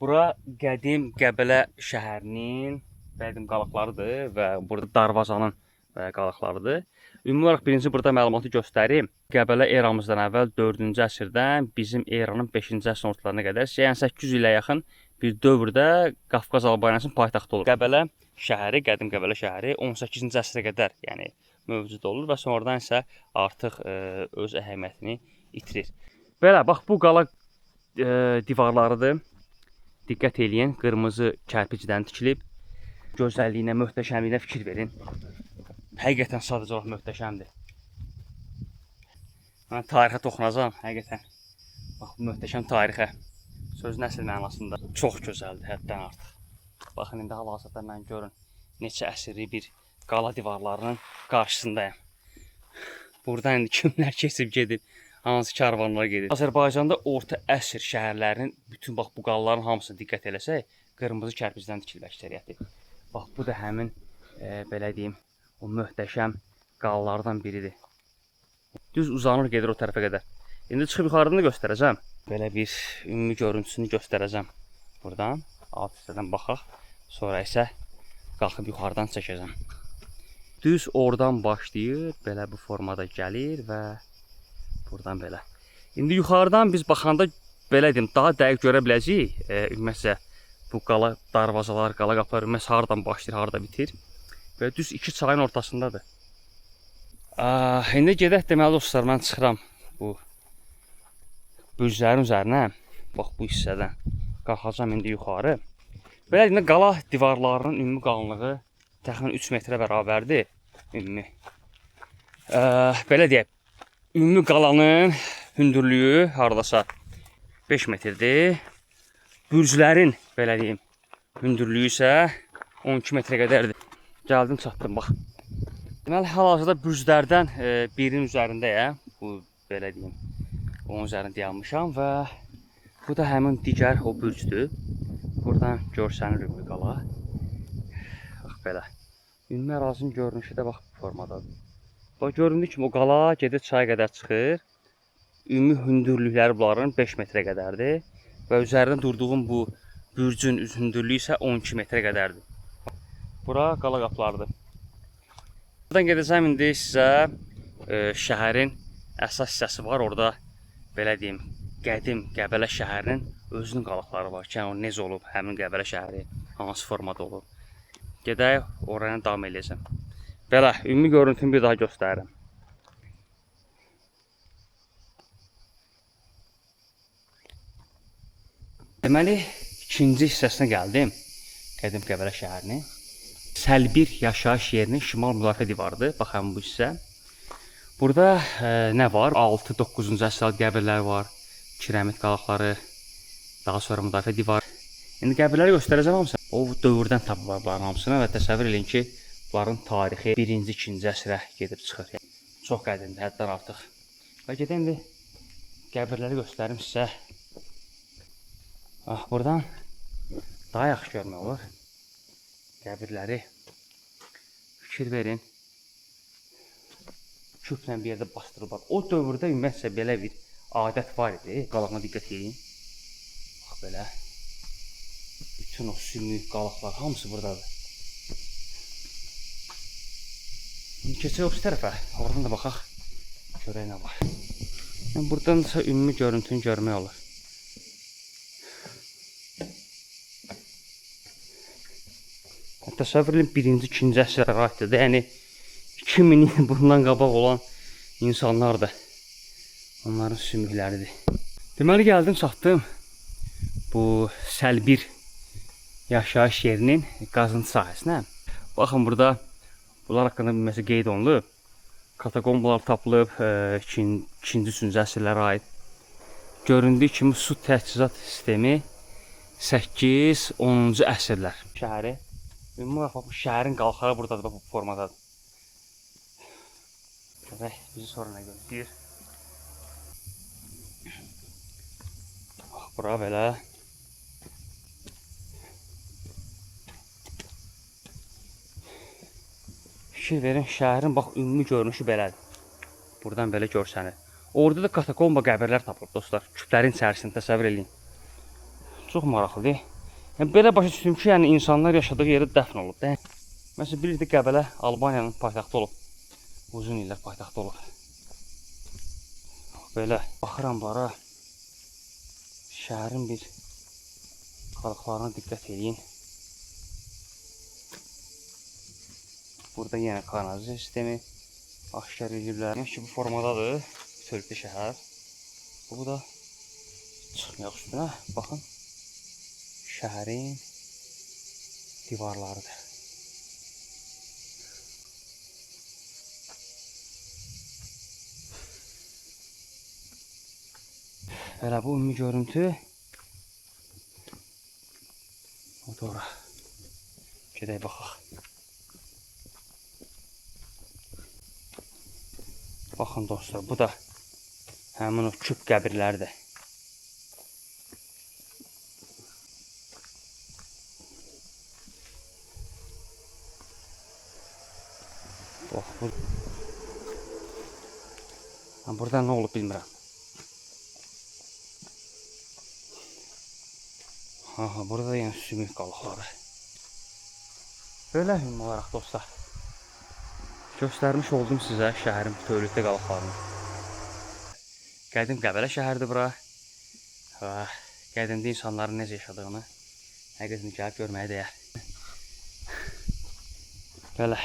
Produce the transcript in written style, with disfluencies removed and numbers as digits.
Bura qədim Qəbələ şəhərinin qədim qalıqlarıdır və burada darvazanın qalıqlarıdır. Ümumi olaraq birinci burada məlumatı göstərim. Qəbələ eramızdan əvvəl 4-cü əsrdən bizim eranın 5-ci əsrin ortalarına qədər, yəni 800 ilə yaxın bir dövrdə Qafqaz Albaniyasının paytaxtı olur. Qəbələ şəhəri, qədim Qəbələ şəhəri 18-ci əsrə qədər, yəni mövcud olur və sonradan isə artıq öz əhəmiyyətini itirir. Belə, bax bu qala divarlarıdır. Diqqət eləyin, qırmızı kərpicdən tikilib. Gözəlliyinə, möhtəşəmliyinə fikir verin. Həqiqətən sadəcə olaraq möhtəşəmdir. Mən tarixə toxunacağam, həqiqətən. Bax, möhtəşəm tarixə. Sözün əsl mənasında çox gözəldir, həddən artıq. Baxın, indi hal-hazırda mən görün, neçə əsrlik bir qala divarlarının qarşısındayım. Buradan indi kimlər keçib gedir, hansı karvanlar gedir. Azərbaycanda orta əsr şəhərlərinin bütün bax bu qalaların hamısına diqqət eləsək, qırmızı kərpicdən tikilib əksəriyyəti. Bax bu da həmin belə deyim, o möhtəşəm qalalardan biridir. Düz uzanır gedir o tərəfə qədər. İndi çıxıb yuxarıdan da göstərəcəm. Belə bir ümumi görüntüsünü göstərəcəm. Buradan alt hissədən baxaq. Sonra isə qalxıb yuxarıdan çəkəcəm. Düz oradan başlayır, belə bu formada gəlir və buradan belə. İndi yuxarıdan biz baxanda belə deyim, daha dəqiq görə biləcəyik. Ümumiyyətlə bu qala darvazalar, qala qapılar ümumiyyətlə hardan başlayır, harda bitir. Belə düz iki çayın ortasındadır. İndi gedək deməli dostlar, mən çıxıram bu bürclərin üzərinə. Bax bu hissədən qalxacam indi yuxarı. Belə deyim, qala divarlarının ümumi qalınlığı təxminən 3 metrə bərabərdir. Ümumi. Belə deyək, ümumi qalanın hündürlüyü hardasa 5 metrdir. Bürclərin belə deyim, hündürlüyü isə 12 metrə qədərdir. Gəldim, çatdım, bax. Deməli, hal-hazırda bürclərdən birinin üzərindəyəm. Bu, belə deyim, onun üzərində dayanmışam və bu da həmin digər o bürcdür. Buradan görsənir ümumi qala. Bax, belə. Ümumi ərazinin görünüşü də bax bu formadadır. Bax, göründüyü kimi o qala gedir çaya qədər çıxır. Ümumi hündürlükləri bunların 5 metrə qədərdir. Və üzərində durduğum bu bürcün hündürlüyü isə 12 metrə qədərdir. Bura qala qapılarıdır. Buradan gedəcəm indi sizə şəhərin əsas hissəsi var. Orada belə deyim, qədim Qəbələ şəhərinin özünün qalıqları var ki, o necə olub, həmin Qəbələ şəhəri hansı formada olub. Gedək, oraya davam edəcəm. Belə, ümumi görüntümü bir daha göstərirəm. Deməli, ikinci hissəsinə gəldim, qədim Qəbələ şəhərinin. Səlbir yaşayış yerinin şimal müdafiə divarıdır, bax həmin bu hissə. Burada nə var? 6-9-cu əsrlər qəbirlər var, kiremit qalıqları, daha sonra müdafiə divarı. İndi qəbirləri göstərəcəm hamısını. O dövrdən tapıblar bunların hamısını və təsəvvür edin ki, bunların tarixi 1-2 əsrə gedib çıxır. Yəni, çox qədimdir, həddən artıq. Və gedək indi qəbirləri göstərim sizə. Buradan daha yaxşı görmək olur. Qəbirləri fikir verin. Küplə bir yerdə bastırılır. O dövrdə ümumiyyətlə belə bir adət var idi. Qalağına diqqət edin. Bax belə. Bütün o sümük qalıqlar hamısı buradadır. Keçək o tərəfə. Oradan da baxaq. Görək nə var. Buradan da ümumi görüntünü görmək olur. Təsəvvür edin, 1-2 əsrə aiddir. Yəni 2000 il bundan qabaq olan insanlar da onların sümükləridir. Deməli gəldim, çatdım bu Səlbir yaşayış yerinin qazıntı sahəsinə. Baxın, burada bunlar haqqında məsələ qeyd olunub. Katakombalar tapılıb 2-3-cü əsrlərə aid. Göründüyü kimi su təchizat sistemi 8-10-cu əsrlər şəhəri. Ümumi olaraq bu şəhərin qalıqları buradadır, bu formadadır. Görək, bizi sonra nə gözləyir. Bura belə. Fikir verin, şəhərin bax ümumi görünüşü belədir. Buradan belə görsənir. Orada da katakomba qəbirlər tapılıb dostlar. Küplərin içərisində təsəvvür edin. Çox maraqlıdır. Yəni belə başa düşdüm ki, yəni insanlar yaşadığı yerdə dəfn olub da. Məsələn, bir də Qəbələ Albaniyanın paytaxtı olub. Uzun illər paytaxtı olub. Belə baxıram bara. Şəhərin bir qalıqlarına diqqət edin. Burada yenə kanalizasiya sistemi aşkar ediblər. Yəni ki, bu formadadır. Bütövlükdə şəhər. Bu da çıxmayaq üstünə. Baxın. Şəhərin divarlarıdır. Belə bu ümumi görüntü. O doğru. Gedək baxaq. Baxın dostlar, bu da həmin o küp qəbirlərdir. Bax, burada nə olub bilmirəm. Aha, burada yəni sümük qalıqları. Belə ümumi olaraq dostlar. Göstərmiş oldum sizə şəhərin bütövlükdə qalıqlarını. Qədim Qəbələ şəhərdir bura. Və qədimdə insanların necə yaşadığını həqiqətən gəlib görməyə dəyər. Belə.